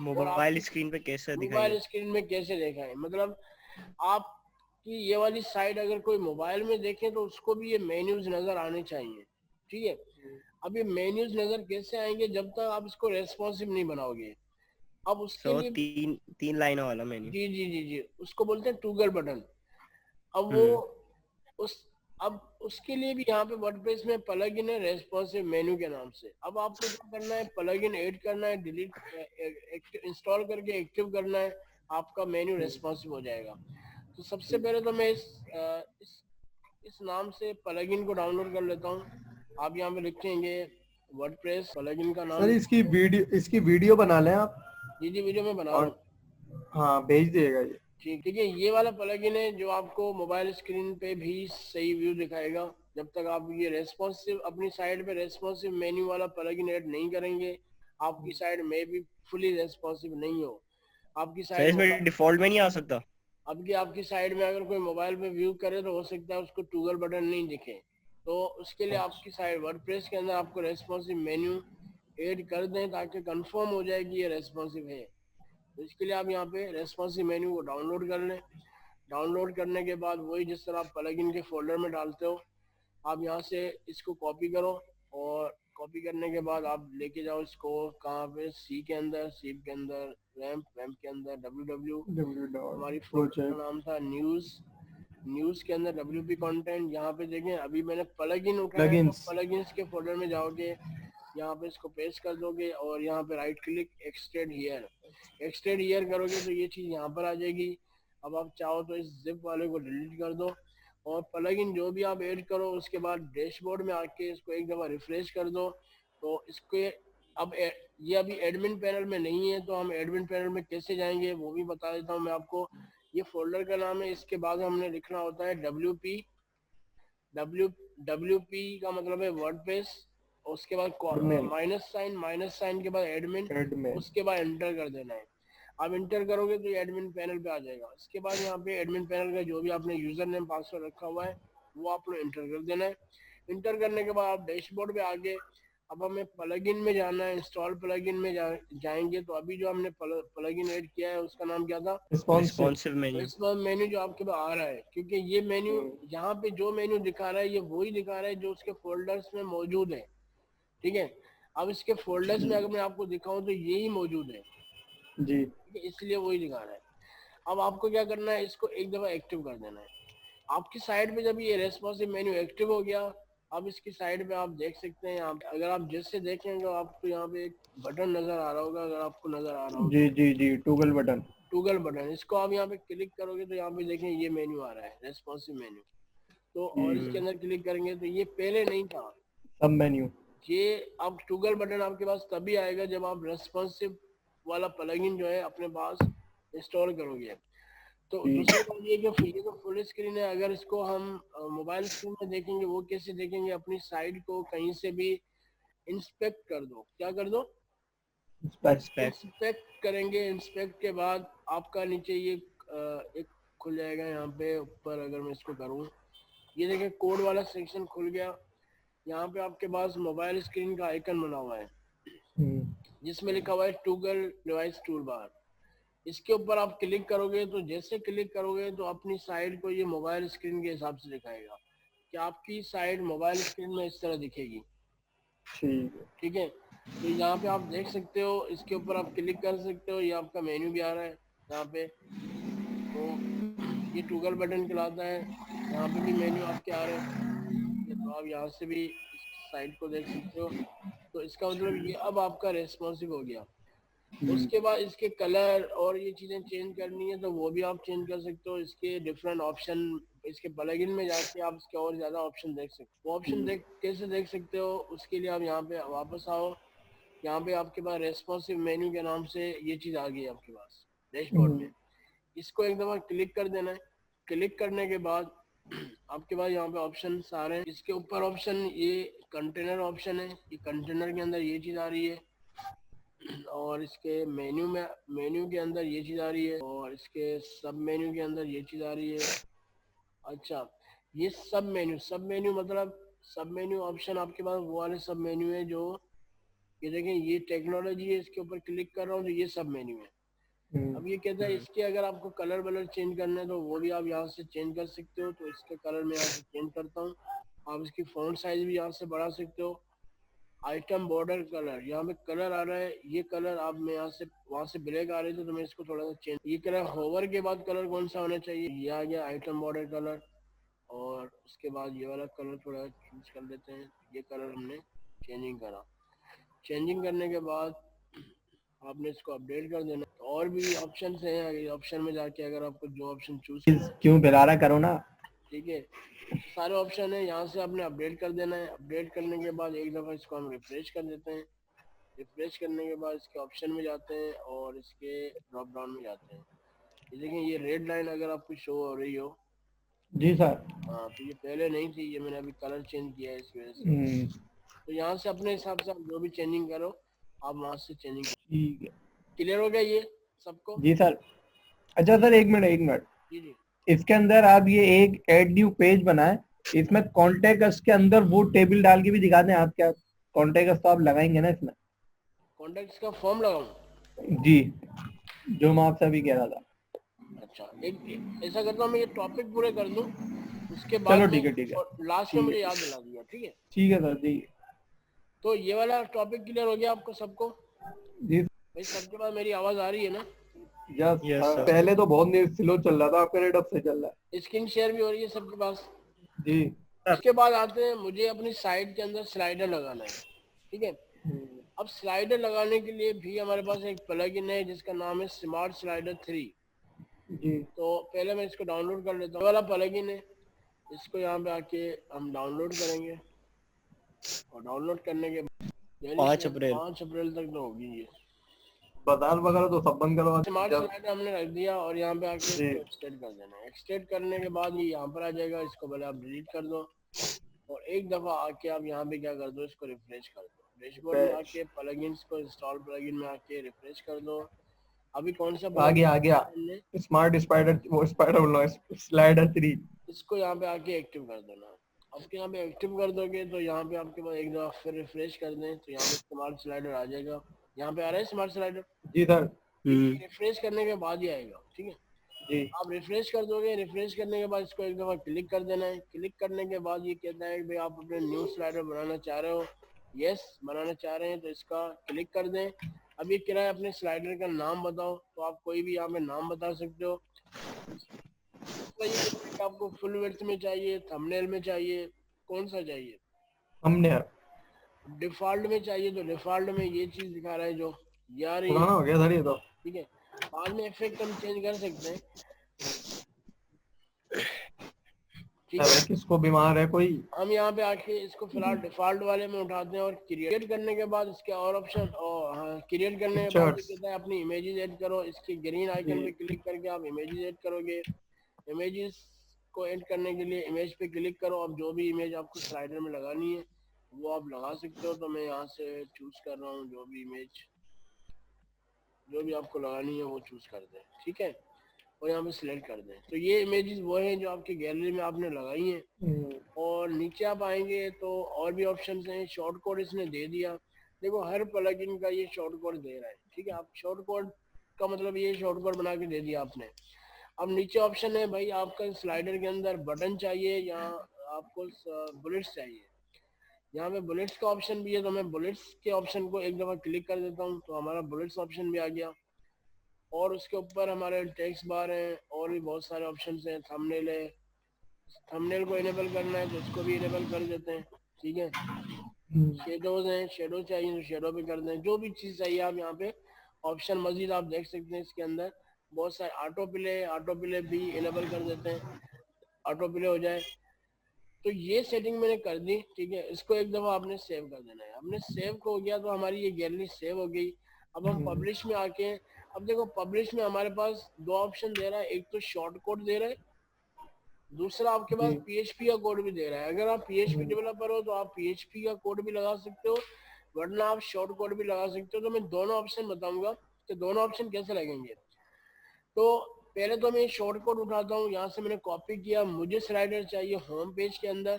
और आप mobile screen पे कैसे दिखाएंगे? मोबाइल स्क्रीन में कैसे देखाएं, मतलब आपकी ये वाली साइट अगर कोई मोबाइल में देखे तो उसको भी ये मेन्यूज नजर आने चाहिए, ठीक है। अब ये मेन्यूज नजर कैसे आएंगे जब तक आप इसको रेस्पॉन्सिव नहीं बनाओगे। अब उसके लिए तीन तीन लाइनों वाला मेन्यू। जी जी जी जी, उसको बोलते हैं टूगल बटन। अब वो हम्म। उस अब उसके लिए भी यहाँ पे वर्डप्रेस में प्लग इन है रेस्पॉन्सिव मेन्यू के नाम से। अब आपको क्या करना है, प्लग इन ऐड करना है, डिलीट इंस्टॉल करके एक्टिव करना है, आपका मेन्यू रेस्पॉन्सिव हो जाएगा। तो सबसे पहले तो मैं इस नाम से प्लग इन को डाउनलोड कर लेता हूँ। आप यहाँ पे लिखेंगे वर्डप्रेस, प्लग इन का नाम सर इसकी वीडियो बना लें आप, जी जी वीडियो में बना रहा और हूँ। हाँ भेज दिएगा ये। ठीक है, ये वाला प्लगइन है जो आपको मोबाइल स्क्रीन पे भी सही व्यू दिखाएगा। जब तक आप ये रेस्पॉन्सिव अपनी साइड पे रेस्पॉन्सिव मेन्यू वाला प्लगइन ऐड नहीं करेंगे, आपकी साइड में भी फुली रेस्पॉन्सिव नहीं हो। आपकी सर साइड इसमें डिफॉल्ट में नहीं आ सकता? आपकी साइड में अगर कोई मोबाइल पे व्यू करे तो हो सकता है उसको टूगल बटन नहीं दिखे। तो उसके लिए आपकी साइड वर्डप्रेस के अंदर आपको रेस्पॉन्सिव मेन्यू ऐड कर दें ताकि कंफर्म हो जाए कि ये रेस्पॉन्सिव है। तो इसके लिए आप यहाँ पे रेस्पॉन्सिव मेन्यू को डाउनलोड कर लें। डाउनलोड करने के बाद वही जिस तरह आप प्लगइन के फोल्डर में डालते हो, आप यहाँ से इसको कॉपी करो, और कॉपी करने के बाद आप लेके जाओ इसको कहाँ पे, सी के अंदर, सी के अंदर रैम्प, रैम्प के अंदर www, हमारी फोल्डर का प्रोजेक्ट नाम था न्यूज़, न्यूज़ के अंदर WP कंटेंट। यहाँ पे देखें अभी मैंने प्लगइन उठाया है, तो प्लगइन्स। प्लगइन्स के फोल्डर में जाओगे, यहाँ पे इसको पेस्ट कर दोगे और यहाँ पे right click extend here, extend here करोगे तो ये चीज़ यहाँ पर आ जाएगी। अब आप चाहो तो इस जिप वाले को डिलीट कर दो, और प्लगइन जो भी आप ऐड करो उसके बाद डैशबोर्ड में आके इसको एक दफ़ा रिफ्रेश कर दो। तो इसके अब ये अभी एडमिन पैनल में नहीं है, तो हम एडमिन पैनल में कैसे जाएंगे वो भी बता देता हूँ मैं आपको। ये फोल्डर का नाम है, इसके बाद हमने लिखना होता है WP, डब्ल्यू WP का मतलब है वर्डप्रेस, उसके बाद admin minus sign, minus sign के बाद एडमिन, एडमिन। उसके बाद एंटर कर देना है। आप इंटर करोगे तो ये एडमिन पैनल पे आ जाएगा। इसके बाद यहाँ पे एडमिन पैनल का जो भी आपने यूजर नेम पासवर्ड रखा हुआ है वो आपने इंटर कर देना है। इंटर करने के बाद आप डैशबोर्ड पे आगे, अब हमें प्लगइन में जाना है, इंस्टॉल प्लगइन में जाएंगे। तो अभी जो हमने प्लगइन ऐड किया है उसका नाम क्या था, रिस्पॉन्सिव। Responsive menu. इस बार मेन्यू जो आपके पास आ रहा है, क्योंकि ये मेन्यू यहाँ पे जो मेन्यू दिखा रहा है ये वही दिखा रहा है जो उसके फोल्डर्स में मौजूद है, ठीक है। अब इसके फोल्डर्स में अगर मैं आपको दिखाऊं तो यही मौजूद है, जी ठीक है, इसलिए वही दिखा रहा है। अब आपको क्या करना है, इसको एक दफा एक्टिव कर देना है। आपकी साइड पे जब ये रेस्पॉन्सिव मेन्यू एक्टिव हो गया, अब इसकी साइड पे आप देख सकते हैं, यहाँ अगर आप जैसे देखेंगे आपको यहाँ पे एक बटन नजर आ रहा होगा, अगर आपको नजर आ रहा हो जी तो जी जी टूगल बटन। टूगल बटन, इसको आप यहाँ पे क्लिक करोगे तो यहाँ पे देखें ये मेन्यू आ रहा है रेस्पॉन्सिव मेन्यू। तो और इसके जी अंदर क्लिक करेंगे तो ये पहले नहीं था। सब मेन्यू। ये अब टूगल बटन आपके पास तभी आएगा जब आप रेस्पॉन्सिव वाला प्लगइन जो है अपने पास इंस्टॉल करोगे। तो जी दूसरी बात ये कि ये तो फुल स्क्रीन है, अगर इसको हम मोबाइल स्क्रीन में देखेंगे वो कैसे देखेंगे, अपनी साइड को कहीं से भी इंस्पेक्ट कर दो, क्या कर दो, इंस्पेक्ट। इंस्पेक्ट। इंस्पेक्ट करेंगे। इंस्पेक्ट के बाद आपका नीचे ये एक खुल जाएगा, यहाँ पे ऊपर अगर मैं इसको करूँ, ये देखिए कोड वाला सेक्शन खुल गया। यहाँ पे आपके पास मोबाइल स्क्रीन का आइकन बना हुआ है जिसमें लिखा हुआ है टूगल डिवाइस टूल बार। इसके ऊपर आप क्लिक करोगे तो जैसे क्लिक करोगे तो अपनी साइड को ये मोबाइल स्क्रीन के हिसाब से दिखाएगा कि आपकी साइड मोबाइल स्क्रीन में इस तरह दिखेगी, ठीक है। ठीक है। तो यहाँ पे आप देख सकते हो, इसके ऊपर आप क्लिक कर सकते हो, ये आपका मेन्यू भी आ रहा है यहाँ पे। तो ये टूगल बटन कहलाता है, यहाँ पे भी मेन्यू आपके आ रहे हैं, तो आप यहाँ से भी इस साइड को देख सकते हो। तो इसका मतलब ये अब आपका रेस्पॉन्सिव हो गया। उसके बाद इसके कलर और ये चीज़ें चेंज करनी है तो वो भी आप चेंज कर सकते हो। इसके डिफरेंट ऑप्शन, इसके प्लगइन में जाके आप इसके और ज़्यादा ऑप्शन देख सकते हो। वो ऑप्शन कैसे देख सकते हो, उसके लिए आप यहाँ पे वापस आओ। यहाँ पे आपके पास रेस्पॉन्सिव मेन्यू के नाम से ये चीज़ आ गई है आपके पास डैशबोर्ड में। इसको एक दफ़ा क्लिक कर देना है। क्लिक करने के बाद आपके पास यहाँ पे ऑप्शन आ रहे हैं। इसके ऊपर ऑप्शन ये कंटेनर ऑप्शन है, ये कंटेनर के अंदर ये चीज़ आ रही है, और इसके मेन्यू के अंदर ये चीज़ आ रही है, और इसके सब मेन्यू के अंदर ये चीज़ आ रही है। अच्छा, ये सब मेन्यू मतलब सब मेन्यू ऑप्शन आपके पास वो वाले सब मेन्यू है जो ये देखें ये टेक्नोलॉजी है, इसके ऊपर क्लिक कर रहा हूँ तो ये सब मेन्यू है। अब ये कहता है इसके अगर आपको कलर वलर चेंज करना है तो वो भी आप यहाँ से चेंज कर सकते हो। तो इसके कलर में यहाँ से चेंज करता हूँ। आप इसकी फॉन्ट साइज भी यहाँ से बढ़ा सकते हो। आइटम बॉर्डर कलर, यहाँ पे कलर आ रहा है, ये कलर आप मैं यहाँ से वहाँ से ब्लैक आ रहे थे तो मैं इसको थोड़ा सा चेंज, ये कलर होवर के बाद कलर कौन सा होना चाहिए, ये आ गया आइटम बॉर्डर कलर। और उसके बाद ये वाला कलर थोड़ा चूज कर लेते हैं। ये कलर हमने चेंजिंग करा। चेंजिंग करने के बाद आपने इसको अपडेट कर देना। और भी ऑप्शन हैं, ऑप्शन में जाके अगर आपको जो ऑप्शन चूज, क्यों बिलारा करो ना, ठीक है, सारे ऑप्शन है, यहाँ से आपने अपडेट कर देना है। अपडेट करने के बाद एक दफ़ा इसको हम रिफ्रेश कर देते हैं। रिफ्रेश करने के बाद इसके ऑप्शन में जाते हैं और इसके ड्रॉप डाउन में जाते हैं। ये देखें ये रेड लाइन अगर आपको शो हो रही हो, जी सर। हाँ, तो ये पहले नहीं थी, ये मैंने अभी कलर चेंज किया है इस वजह से। तो यहाँ से अपने हिसाब से आप जो भी चेंजिंग करो आप वहाँ से चेंजिंग। ठीक है क्लियर हो गया ये सबको? जी सर। अच्छा सर एक मिनट, जी जी। इसके अंदर आप ये एक एड न्यू पेज बनाए, इसमें कॉन्टेक्ट के अंदर वो टेबल डाल के भी दिखा दें आप, क्या कॉन्टेक्ट तो आप लगाएंगे ना इसमें? कॉन्टेक्ट्स का फॉर्म लगाऊं? जी, जो मैं आपसे अभी कह रहा था। अच्छा, एक ऐसा करता हूँ मैं ये टॉपिक पूरे कर दूं, उसके चलो बाद ठीक है लास्ट में मुझे याद दिला दिया, ठीक है? ठीक है सर जी। तो ये वाला टॉपिक क्लियर हो गया आपको सबको? जी भाई सबके पास मेरी आवाज आ रही है ना? Yes Yes, sir. पहले तो बहुत नेट स्लो चल रहा था, आपका नेट अब से चल रहा स्क्रीन शेयर भी हो रही है सबके पास? है जी। उसके बाद आते हैं, मुझे अपनी साइट के अंदर स्लाइडर लगाना है, ठीक है? अब स्लाइडर लगाने के लिए भी हमारे पास एक प्लगइन है जिसका नाम है स्मार्ट स्लाइडर 3। जी तो पहले मैं इसको डाउनलोड कर लेता हूँ। वाला प्लगइन है, इसको यहाँ पे आके हम डाउनलोड करेंगे और डाउनलोड करने के 5 अप्रैल 5 अप्रैल तक तो होगी ये। बाजार वगैरह तो सब बंद करवा स्मार्ट स्लाइडर हमने रख दिया और यहाँ पे आके जी। इसको एक्सटेंड कर देना है। एक्सटेंड करने के बाद ये यहाँ पर आ जाएगा, इसको पहले आप डिलीट कर दो और एक दफा आके आप यहाँ पे क्या कर दो, इसको रिफ्रेश कर दो। डैशबोर्ड में आके प्लगइन्स को इंस्टॉल प्लगइन में आके रिफ्रेश कर दो। अभी कौन सा आ गया स्मार्ट स्पाइडर, वो स्पाइडर बोल रहा हूँ, स्लाइडर 3। इसको यहाँ पे आके एक्टिव कर देना। आपके यहाँ पे एक्टिव कर दोगे तो यहाँ पे आपके पास एक दफा फिर रिफ्रेश कर दें तो यहाँ पे स्मार्ट स्लाइडर आ जाएगा। यहाँ पे आ रहा है स्मार्ट स्लाइडर? जी सर। रिफ्रेश करने के बाद ही आएगा, ठीक है? जी आप रिफ्रेश कर दोगे। रिफ्रेश करने के बाद इसको एक दफा क्लिक कर देना है। क्लिक करने के बाद ये कहता है कि भाई आप अपने न्यू स्लाइडर बनाना चाह रहे हो? यस, बनाना चाह रहे हैं तो इसका क्लिक कर दें। अब ये कह रहा है अपने स्लाइडर का नाम बताओ, तो आप कोई भी यहाँ पे नाम बता सकते हो। तो आपको फुल विड्थ में चाहिए, थंबनेल में चाहिए, कौन सा चाहिए? हमने डिफॉल्ट में चाहिए तो डिफॉल्ट में ये चीज दिखा रहा है जो यार ये, पुराना हो गया सर ये तो। ठीक है? बाद में इफेक्ट हम चेंज कर सकते हैं, ठीक है? किसको बीमार है कोई? हम यहाँ पे आके इसको फिलहाल डिफॉल्ट वाले में उठाते हैं और क्रिएट करने के बाद इसके और ऑप्शन, और हाँ, क्रिएट करने के बाद कहता है अपनी इमेजेस ऐड करो। इसके ग्रीन आइकन पे क्लिक करके आप इमेजेस ऐड करोगे। इमेजेस को ऐड करने के लिए इमेज पे क्लिक करो। अब जो भी इमेज आपको स्लाइडर में लगानी है वो आप लगा सकते हो। तो मैं यहाँ से चूज कर रहा हूँ जो भी इमेज, जो भी आपको लगानी है वो चूज कर दें, ठीक है? और यहाँ पे सिलेक्ट कर दें। तो ये इमेजेस वो हैं जो आपकी गैलरी में आपने लगाई हैं। और नीचे आप आएंगे तो और भी ऑप्शन हैं। शॉर्ट कोड इसने दे दिया, देखो हर प्लगइन का ये शॉर्ट कोड दे रहा है, ठीक है? आप शॉर्ट कोड का मतलब ये शॉर्ट कोड बना के दे दिया आपने। अब नीचे ऑप्शन है भाई आपका स्लाइडर के अंदर बटन चाहिए या आपको बुलेट्स चाहिए। यहाँ पे बुलेट्स का ऑप्शन भी है तो मैं बुलेट्स के ऑप्शन को एक दफ़ा क्लिक कर देता हूँ तो हमारा बुलेट्स ऑप्शन भी आ गया। और उसके ऊपर हमारे टेक्स्ट बार हैं और भी बहुत सारे ऑप्शन हैं। थंबनेल है, थंबनेल को इनेबल करना है तो इसको भी इनेबल कर देते हैं, ठीक है? शेडोज हैं, शेडो चाहिए तो शेडो भी कर दें। जो भी चीज़ चाहिए आप यहाँ पे ऑप्शन मजीद आप देख सकते हैं। इसके अंदर बहुत सारे ऑटो प्ले भी इनेबल कर देते हैं, ऑटो प्ले हो जाए। तो ये सेटिंग मैंने कर दी, ठीक है? इसको एक दफ़ा आपने सेव कर देना है। हमने सेव हो गया तो हमारी ये गैलरी सेव हो गई। अब हम पब्लिश में आके, अब देखो पब्लिश में हमारे पास दो ऑप्शन दे रहा है, एक तो शॉर्ट कोड दे रहा है, दूसरा आपके पास PHP का कोड भी दे रहा है। अगर आप PHP डेवलपर हो तो आप PHP का कोड भी लगा सकते हो, वरना आप शॉर्ट कोड भी लगा सकते हो। तो मैं दोनों ऑप्शन बताऊंगा कि दोनों ऑप्शन कैसे लगेंगे। तो पहले तो मैं शॉर्ट कोड उठाता हूँ, यहाँ से मैंने कॉपी किया। मुझे स्लाइडर चाहिए होम पेज के अंदर,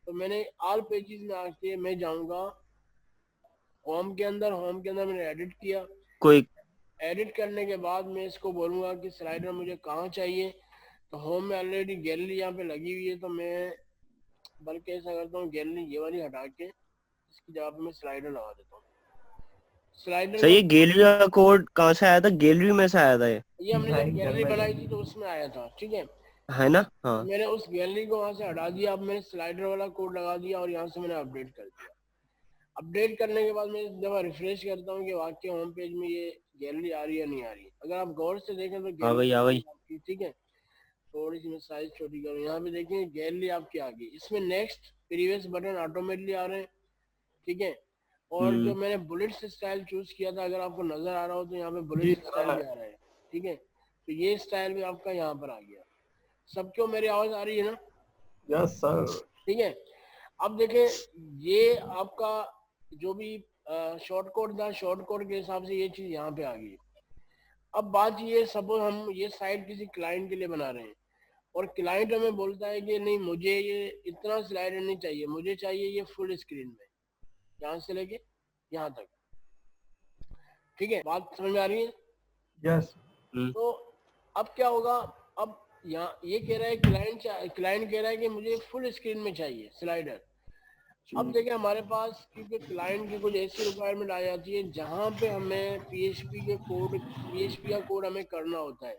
तो मैंने ऑल पेजेस में आके मैं जाऊंगा होम के अंदर मैंने एडिट किया। कोई एडिट करने के बाद मैं इसको बोलूंगा कि स्लाइडर मुझे कहाँ चाहिए, तो होम में ऑलरेडी गैलरी यहाँ पे लगी हुई है, तो मैं बल्कि ऐसा करता हूँ गैलरी ये वाली हटा के इसकी जगह पे मैं स्लाइडर लगा देता हूँ। स्लाइडर सही का है। गैलरी का कोड कहाँ से आया था? गैलरी में से आया था ये हमने जब ड्राइंग गैलरी करना बनाई थी चाहिए। तो उसमें आया था, ठीक है। है ना? तो हाँ मैंने उस गैलरी को वहां से हटा दिया, अब मैंने स्लाइडर वाला कोड लगा दिया और यहाँ से मैंने अपडेट कर दिया। अपडेट करने के बाद मैं जब रिफ्रेश करता हूँ कि वाकई होम पेज में ये गैलरी आ रही है या नहीं आ रही है। अगर आप गौर से देखें तो हाँ भाई, गैलरी हाँ भाई। आपकी, ठीक है। थोड़ी सी मैं साइज छोटी करूँ, यहाँ पे देखिए गैलरी आपकी आ गई। इसमें नेक्स्ट प्रीवियस बटन ऑटोमेटिकली आ रहे हैं, ठीक है। और जो मैंने बुलेट्स स्टाइल चूज किया था, अगर आपको नजर आ रहा हो तो यहाँ पे जी बुलेट्स स्टाइल भी आ रहा है, ठीक है। तो ये स्टाइल भी आपका यहाँ पर आ गया। सबको मेरी आवाज आ रही है ना? Yes sir. ठीक है। अब देखें ये आपका जो भी शॉर्ट कोड था, शॉर्ट कोड के हिसाब से ये चीज यहाँ पे आ गई। अब बात ये, सपोज हम ये साइट किसी क्लाइंट के लिए बना रहे हैं और क्लाइंट हमें बोलता है कि नहीं मुझे ये इतना स्लाइडर नहीं चाहिए, मुझे चाहिए ये फुल स्क्रीन में, यहाँ से लेके यहाँ तक, ठीक है। बात समझ में आ रही है? यस। तो अब क्या होगा, अब यहाँ ये कह रहा है क्लाइंट कह रहा है कि मुझे फुल स्क्रीन में चाहिए स्लाइडर। अब देखिए हमारे पास क्योंकि क्लाइंट की कुछ ऐसी रिक्वायरमेंट आ जाती है जहाँ पे हमें पीएचपी का कोड हमें करना होता है,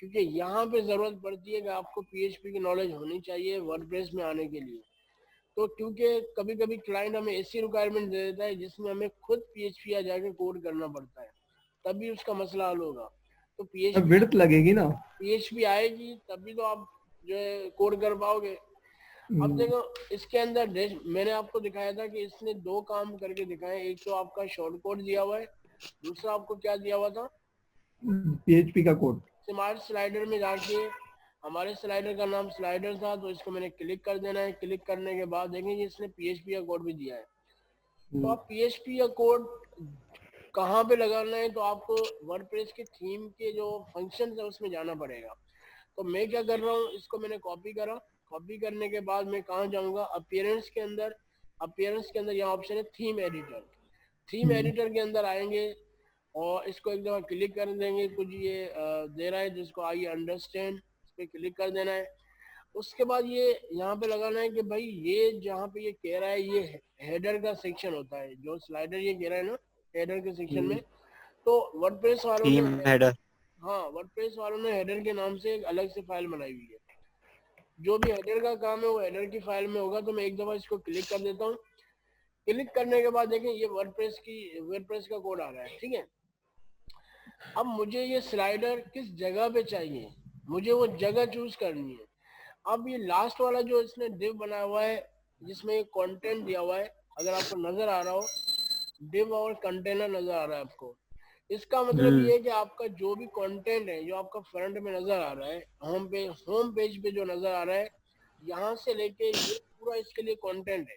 क्योंकि यहाँ पे जरूरत पड़ती है कि आपको पीएचपी की नॉलेज होनी चाहिए वर्डप्रेस में आने के लिए। तो क्योंकि कभी कभी क्लाइंट हमें ऐसी रिक्वायरमेंट दे देता है जिसमें हमें खुद पीएचपी आ जाके कोड करना पड़ता है, तभी उसका मसला हल होगा। तो विड्थ लगेगी ना। पीएचपी आएगी तभी तो आप जो है कोड कर पाओगे। अब देखो इसके अंदर मैंने आपको दिखाया था कि इसने दो काम करके दिखाए। एक तो आपका शॉर्ट कोड दिया हुआ है, दूसरा आपको क्या दिया हुआ था, पीएचपी का कोड। स्मार्ट स्लाइडर में जाके हमारे स्लाइडर का नाम स्लाइडर था, तो इसको मैंने क्लिक कर देना है। क्लिक करने के बाद देखेंगे इसने पीएचपी का कोड भी दिया है। तो आप पीएचपी का कोड कहाँ पे लगाना है, तो आपको वर्डप्रेस के थीम के जो फंक्शन है उसमें जाना पड़ेगा। तो मैं क्या कर रहा हूँ, इसको मैंने कॉपी करा। कॉपी करने के बाद मैं कहाँ जाऊँगा, अपीयरेंस के अंदर। अपीयरेंस के अंदर यहाँ ऑप्शन है थीम एडिटर। थीम एडिटर के अंदर आएंगे और इसको एक दफा क्लिक कर देंगे। कुछ ये दे रहा है जिसको आई अंडरस्टैंड, इस पर क्लिक कर देना है। उसके बाद ये यहाँ पे लगाना है कि भाई ये जहाँ पे ये कह रहा है ये हेडर का सेक्शन होता है, जो स्लाइडर ये कह रहा है ना हेडर के सेक्शन में। तो वर्डप्रेस वालों ने, थीम हेडर। हाँ वर्डप्रेस वालों ने हेडर के नाम से एक अलग से फाइल बनाई हुई है। जो भी हेडर का काम है वो हेडर की फाइल में होगा। तो मैं एक दफा इसको क्लिक कर देता हूँ। क्लिक करने के बाद देखें ये वर्डप्रेस का कोड आ रहा है, ठीक है। अब मुझे ये स्लाइडर किस जगह पे चाहिए, मुझे वो जगह चूज करनी है। अब ये लास्ट वाला जो इसने डिव बनाया हुआ है जिसमें ये कंटेंट दिया हुआ है, अगर आपको नजर आ रहा हो डिव और कंटेनर नजर आ रहा है आपको, इसका मतलब ये है कि आपका जो भी कंटेंट है जो आपका फ्रंट में नजर आ रहा है, होम पेज पे जो नजर आ रहा है, यहाँ से लेके ये पूरा इसके लिए कंटेंट है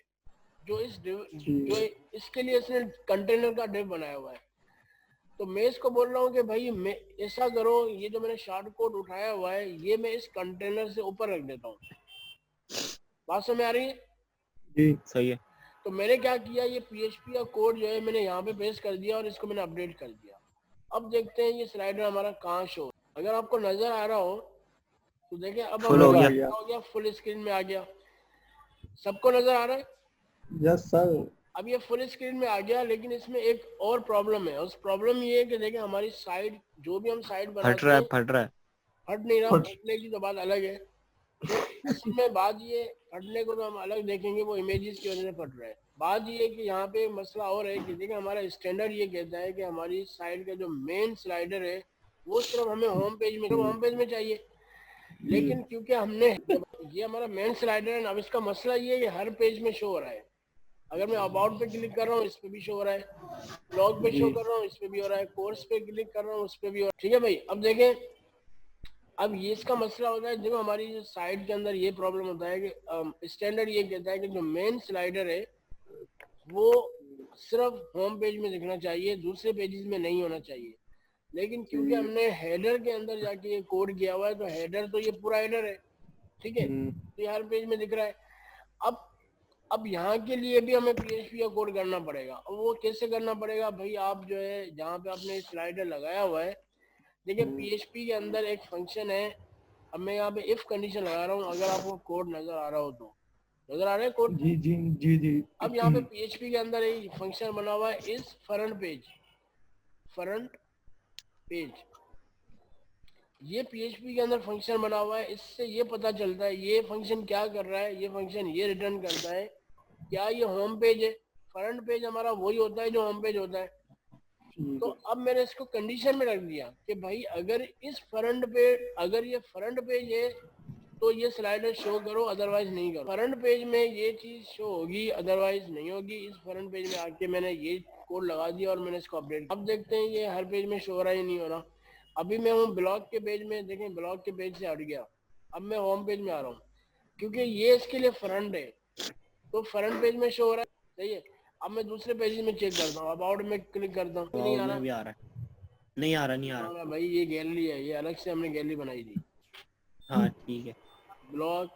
जो जो इसके लिए इसने कंटेनर का डिव बनाया हुआ है। तो मैं इसको बोल रहा हूँ कि भाई मैं ऐसा करो, ये जो मैंने शॉर्ट कोड उठाया हुआ है ये मैं इस कंटेनर से ऊपर रख देता हूँ। बात समझ आ रही है? जी सही है। तो मैंने क्या किया, ये पीएचपी का कोड जो है मैंने यहाँ पे पेस्ट कर दिया और इसको मैंने अपडेट कर दिया। अब देखते हैं ये स्लाइडर हमारा कहाँ शो। अगर आपको नजर आ रहा हो तो देखें अब फुल हो हमारा गया। हो गया, फुल स्क्रीन में आ गया। सबको नजर आ रहा है? Yes sir. अब ये फुल स्क्रीन में आ गया, लेकिन इसमें एक और प्रॉब्लम है। उस प्रॉब्लम ये है कि देखें हमारी साइड, जो भी हम साइड फट बनाते रहा है, हैं, फट रहा है। फट नहीं रहा। फटने की तो बात अलग है। तो असल में बात ये, फटने को तो हम अलग देखेंगे, वो इमेजेस की वजह से फट रहा है। बात ये है कि यहाँ पे मसला और है कि देखिए हमारा स्टैंडर्ड ये कहता है कि हमारी साइड का जो मेन स्लाइडर है वो सिर्फ हमें होम पेज में चाहिए। लेकिन क्योंकि हमने ये हमारा मेन स्लाइडर है ना, अब इसका मसला ये है कि हर पेज में शो हो रहा है। अगर मैं अबाउट पे क्लिक कर रहा हूँ इस पे भी शो हो रहा है, ब्लॉग पे शो कर रहा हूँ इस पे भी हो रहा है, कोर्स पे क्लिक कर रहा हूँ उस पे भी हो रहा है। ठीक है भाई, अब देखें अब ये इसका मसला होता है जब हमारी जो साइट के अंदर ये प्रॉब्लम होता है कि स्टैंडर्ड ये कहता है कि जो मेन स्लाइडर है वो सिर्फ होम पेज में दिखना चाहिए, दूसरे पेजेस में नहीं होना चाहिए। लेकिन क्योंकि हमने हेडर के अंदर जाके ये कोड किया हुआ है, तो हेडर तो ये पूरा हेडर है, ठीक है, तो ये हर पेज में दिख रहा है। अब अब यहाँ के लिए भी हमें PHP का कोड करना पड़ेगा। अब वो कैसे करना पड़ेगा भाई, आप जो है जहाँ पे आपने स्लाइडर लगाया हुआ है, देखिए PHP के अंदर एक फंक्शन है। अब मैं यहाँ पे इफ कंडीशन लगा रहा हूँ, अगर आपको कोड नजर आ रहा हो तो नजर आ रहा है कोड। जी जी जी जी। अब यहाँ पे PHP के अंदर एक फंक्शन बना हुआ है इस फ्रंट पेज। ये PHP के अंदर फंक्शन बना हुआ है। इससे ये पता चलता है ये फंक्शन क्या कर रहा है, ये फंक्शन ये रिटर्न करता है, क्या ये होम पेज है। फ्रंट पेज हमारा वही होता है जो होम पेज होता है। तो अब मैंने इसको कंडीशन में रख दिया कि भाई अगर ये फ्रंट पेज है तो ये स्लाइडर शो करो, अदरवाइज नहीं करो। फ्रंट पेज में ये चीज शो होगी, अदरवाइज नहीं होगी। इस फ्रंट पेज में आके मैंने ये कोड लगा दिया और मैंने इसको अपडेट। अब देखते हैं ये हर पेज में शो हो रहा है नहीं हो रहा। अभी मैं हूँ ब्लॉग के पेज में, देखें ब्लॉग के पेज से हट गया, अब मैं होम पेज में आ रहा हूँ क्योंकि ये इसके लिए फ्रंट है तो फ्रंट पेज में शो हो रहा है। सही है। अब मैं दूसरे पेज में चेक करता हूँ, अबाउट में क्लिक करता हूँ, नहीं आ रहा। में भी आ रहा है, नहीं आ रहा। भाई ये गैलरी है, ये अलग से हमने गैलरी बनाई थी। हाँ ठीक है, ब्लॉग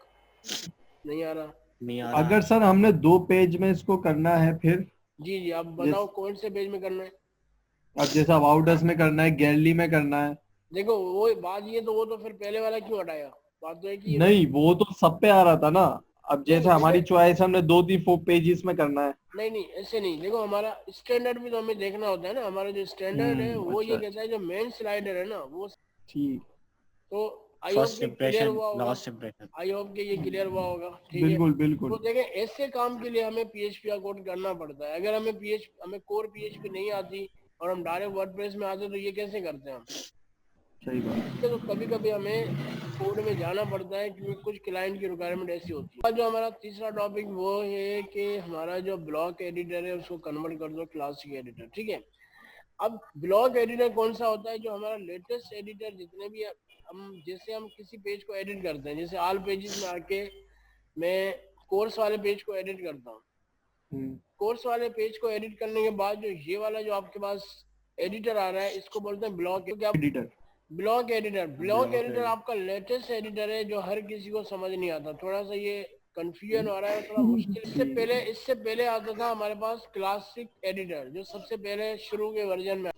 नहीं आ रहा। नहीं आ रहा। अगर सर हमने 2 पेज में इसको करना है फिर? जी जी, आप बताओ कौन से पेज में करना है। अब जैसा अबाउट अस में करना है, गैलरी में करना है। देखो वो बात ये तो, वो तो फिर पहले वाला क्यों हटाया, बात तो है कि नहीं, वो तो सब पे आ रहा था ना। अब नहीं जैसे नहीं हमारी देखो, चॉइस, हमने 2-3 पेजेस में करना है। नहीं नहीं ऐसे नहीं। देखो हमारा स्टैंडर्ड भी तो हमें देखना होता है ना। हमारा जो स्टैंडर्ड है वो ये अच्छा, कहता है जो मेन स्लाइडर है ना वो। ठीक। तो आई होप फर्स्ट कि क्लियर इम्प्रेशन, हुआ होगा। Last impression. आई होप कि ये क्लियर हुआ होगा। ठीक है। बिल्कुल तो बिल्कुल। देखें ऐसे काम के लिए हमें PHP का कोड करना पड़ता है। अगर हमें कोर PHP नहीं आती और हम डायरेक्ट वर्डप्रेस में आते तो ये कैसे करते हैं हम। सही बात। इसके तो कभी कभी हमें कोड में जाना पड़ता है क्योंकि कुछ क्लाइंट की रिक्वायरमेंट ऐसी होती है। जो हमारा तीसरा टॉपिक वो है कि हमारा जो ब्लॉक एडिटर है उसको कन्वर्ट कर दो क्लासिक एडिटर। ठीक है। अब ब्लॉक एडिटर कौन सा होता है, जो हमारा लेटेस्ट एडिटर जितने भी हम, जैसे हम किसी पेज को एडिट करते हैं, जैसे ऑल पेजेस में आके मैं कोर्स वाले पेज को एडिट करता हूँ। कोर्स वाले पेज को एडिट करने के बाद जो ये वाला जो आपके पास एडिटर आ रहा है इसको बोलते हैं ब्लॉक। क्योंकि आप एडिटर। ब्लॉक एडिटर आपका लेटेस्ट एडिटर है जो हर किसी को समझ नहीं आता। थोड़ा सा ये कंफ्यूजन हो रहा है, थोड़ा मुश्किल। इससे पहले आता था हमारे पास क्लासिक एडिटर, जो सबसे पहले शुरू के वर्जन में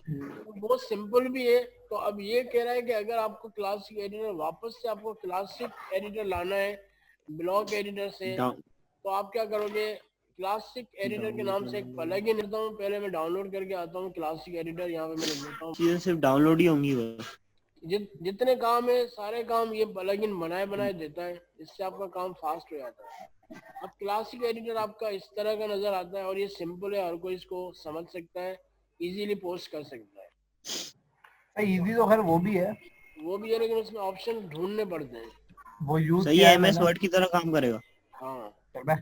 बहुत सिंपल भी है। तो अब ये कह रहा है कि अगर आपको क्लासिक एडिटर वापस से आपको क्लासिक एडिटर लाना है ब्लॉक एडिटर से, डाउन तो आप क्या करोगे, क्लासिक एडिटर के नाम से एक प्लगइन लेता हूँ। पहले मैं डाउनलोड करके आता हूँ क्लासिक एडिटर, यहाँ पे मैं लिख देता हूँ। चीजें सिर्फ डाउनलोड ही होंगी वो। जितने काम है सारे काम ये प्लगइन बनाए देता है। इससे आपका काम फास्ट हो जाता है। अब क्लासिक एडिटर आपका इस तरह का नजर आता है और ये सिंपल है, हर कोई इसको समझ सकता है, इजीली पोस्ट कर सकता है। इजी तो खैर वो भी है, लेकिन उसमें ऑप्शन ढूंढने पड़ते हैं। वो यूज सही किया है, है एमएस मैंने। वर्ड की तरह काम करेगा। हाँ। चल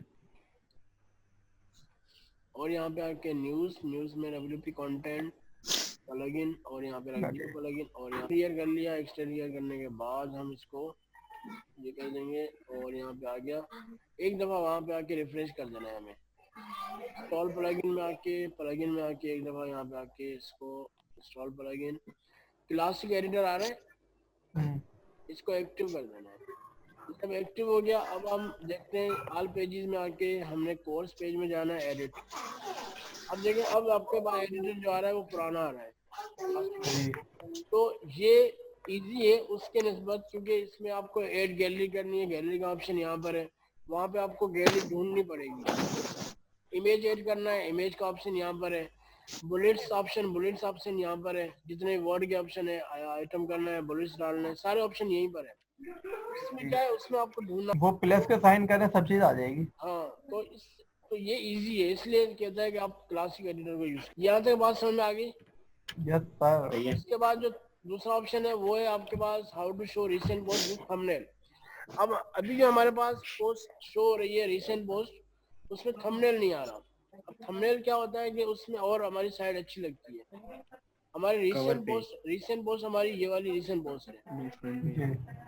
और यहाँ पे आके न्यूज में WP कंटेंट प्लगइन, और यहाँ पे रख दिया प्लगइन, और यहाँ क्लियर कर लिया। एक्सटेरियर करने के बाद हम इसको ये कर देंगे और यहाँ पे आ गया। एक दफा वहाँ पे आके रिफ्रेश कर देना है हमें। इंस्टॉल प्लगइन में आके एक दफा यहाँ पे आके इसको इंस्टॉल प्लगइन, क्लासिक एडिटर आ रहा है, इसको एक्टिव कर देना है। जब एक्टिव हो गया, अब हम देखते हैं ऑल पेजेस में आके हमने कोर्स पेज में जाना है, एडिट। अब देखें अब आपके पास एडिटर जो आ रहा है वो पुराना आ रहा है। तो ये इजी है उसके निस्बत, क्योंकि इसमें आपको ऐड गैलरी करनी है, गैलरी का ऑप्शन यहाँ पर है। वहाँ पे आपको गैलरी ढूंढनी पड़ेगी। इमेज ऐड करना है, इमेज का ऑप्शन यहाँ पर है। बुलेट्स ऑप्शन यहाँ पर है। जितने वर्ड के ऑप्शन है, आइटम करना है, बुलेट्स डालना है, सारे ऑप्शन यहीं पर है। इसमें क्या है, उसमें आपको ढूंढना, वो प्लस के साइन करें सब चीज आ जाएगी। हाँ। तो ये इजी है, इसलिए कहता है कि आप क्लासिक एडिटर को यूज। यहाँ तक बात समझ में आ गई। Yes sir. इसके बाद जो दूसरा ऑप्शन है वो है आपके पास how to show recent post with thumbnail. अब अभी जो हमारे पास पोस्ट शो हो रही है रीसेंट पोस्ट, उसमें थंबनेल नहीं आ रहा। अब थंबनेल क्या होता है कि उसमें और हमारी साइड अच्छी लगती है। हमारी रीसेंट पोस्ट हमारी ये वाली रीसेंट पोस्ट है।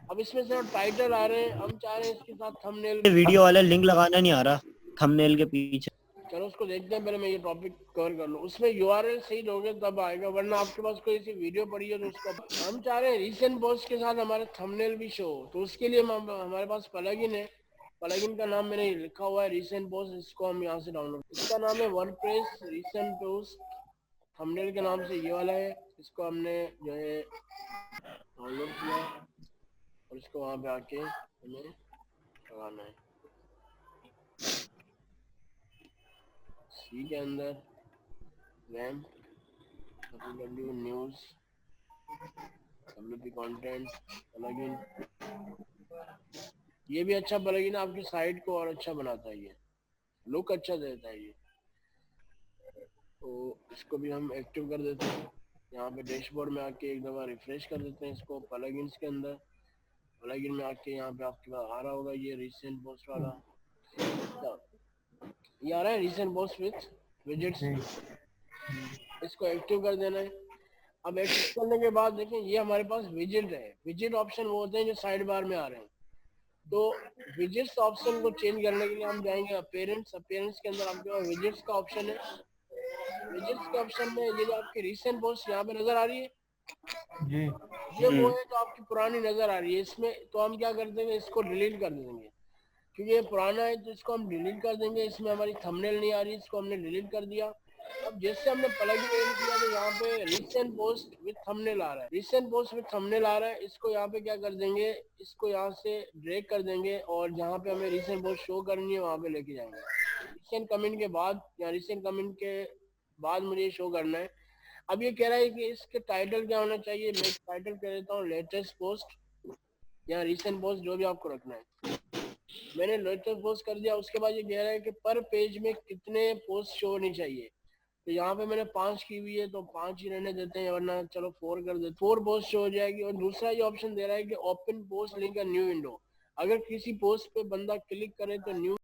अब इसमें सिर्फ टाइटल आ रहे हैं, हम चाह रहे हैं इसके साथ थंबनेल। वीडियो वाला लिंक लगाना नहीं आ रहा थंबनेल के पीछे। चलो उसको देखते हैं, पहले मैं ये टॉपिक कवर कर लूँ। उसमें URL सही दोगे तब आएगा, वरना आपके पास कोई ऐसी वीडियो पड़ी है तो उसका हम चाह रहे हैं रीसेंट पोस्ट के साथ हमारा थंबनेल भी शो हो। तो उसके लिए हमारे पास प्लगइन है प्लगइन का नाम मैंने लिखा हुआ है रिसेंट पोस्ट, इसको हम यहाँ से डाउनलोड, इसका नाम है वर्डप्रेस रिसेंट पोस्ट, थंबनेल के नाम से ये वाला है, इसको हमने जो है डाउनलोड किया और इसको वहाँ पे आके हमें लगाना है। सी के अंदर RAM www news WP content plugin, ये भी अच्छा प्लगइन, आपकी साइट को और अच्छा बनाता है, ये लुक अच्छा देता है ये। तो इसको भी हम एक्टिव कर देते हैं, यहाँ पे डैशबोर्ड में आके एक दफ़ा रिफ्रेश कर देते हैं इसको प्लगइन्स के अंदर, प्लगइन में आके यहाँ पे आपके पास आ रहा होगा ये रिसेंट पोस्ट वाला, ये आ रहा है रिसेंट पोस्ट विथ विजेट्स, इसको एक्टिव कर देना है। अब एक्टिव करने के बाद देखें ये हमारे पास विजेट है, विजेट ऑप्शन वो होते हैं जो साइड बार में आ रहे हैं। तो विजेट्स ऑप्शन को चेंज करने के लिए हम जाएंगे अपीयरेंस, अपीयरेंस के अंदर आपके पास विजेट्स का ऑप्शन है, विजेट्स के ऑप्शन में ये जो आपकी रिसेंट पोस्ट यहाँ पे नजर आ रही है जी ये वो है जो आपकी पुरानी नजर आ रही है, इसमें तो हम क्या कर देंगे इसको डिलीट कर देंगे, क्योंकि ये पुराना है तो इसको हम डिलीट कर देंगे, इसमें हमारी थंबनेल नहीं आ रही, इसको हमने डिलीट कर दिया। अब जैसे हमने प्लगइन ऐड किया तो यहाँ पे रिसेंट पोस्ट विद थंबनेल आ रहा है, रिसेंट पोस्ट विद थंबनेल आ रहा है, इसको यहाँ पे क्या कर देंगे, इसको यहाँ से ड्रैग कर देंगे और जहाँ पे हमें रिसेंट पोस्ट शो करनी है वहाँ पे लेके जाएंगे। रिसेंट कमेंट के बाद या रिसेंट कमेंट के बाद मुझे शो करना है। अब ये कह रहा है कि इसके टाइटल क्या होना चाहिए, मैं टाइटल कह देता हूँ लेटेस्ट पोस्ट या रिसेंट पोस्ट, जो भी आपको रखना है। मैंने लेटेस्ट पोस्ट कर दिया, उसके बाद ये कह रहा है कि पर पेज में कितने पोस्ट शो होनी चाहिए, तो यहाँ पे मैंने 5 की हुई है तो 5 ही रहने देते हैं, वरना चलो 4 कर देते, 4 पोस्ट शो हो जाएगी। और दूसरा ये ऑप्शन दे रहा है कि open post link new window, अगर किसी पोस्ट पे बंदा क्लिक करे तो न्यू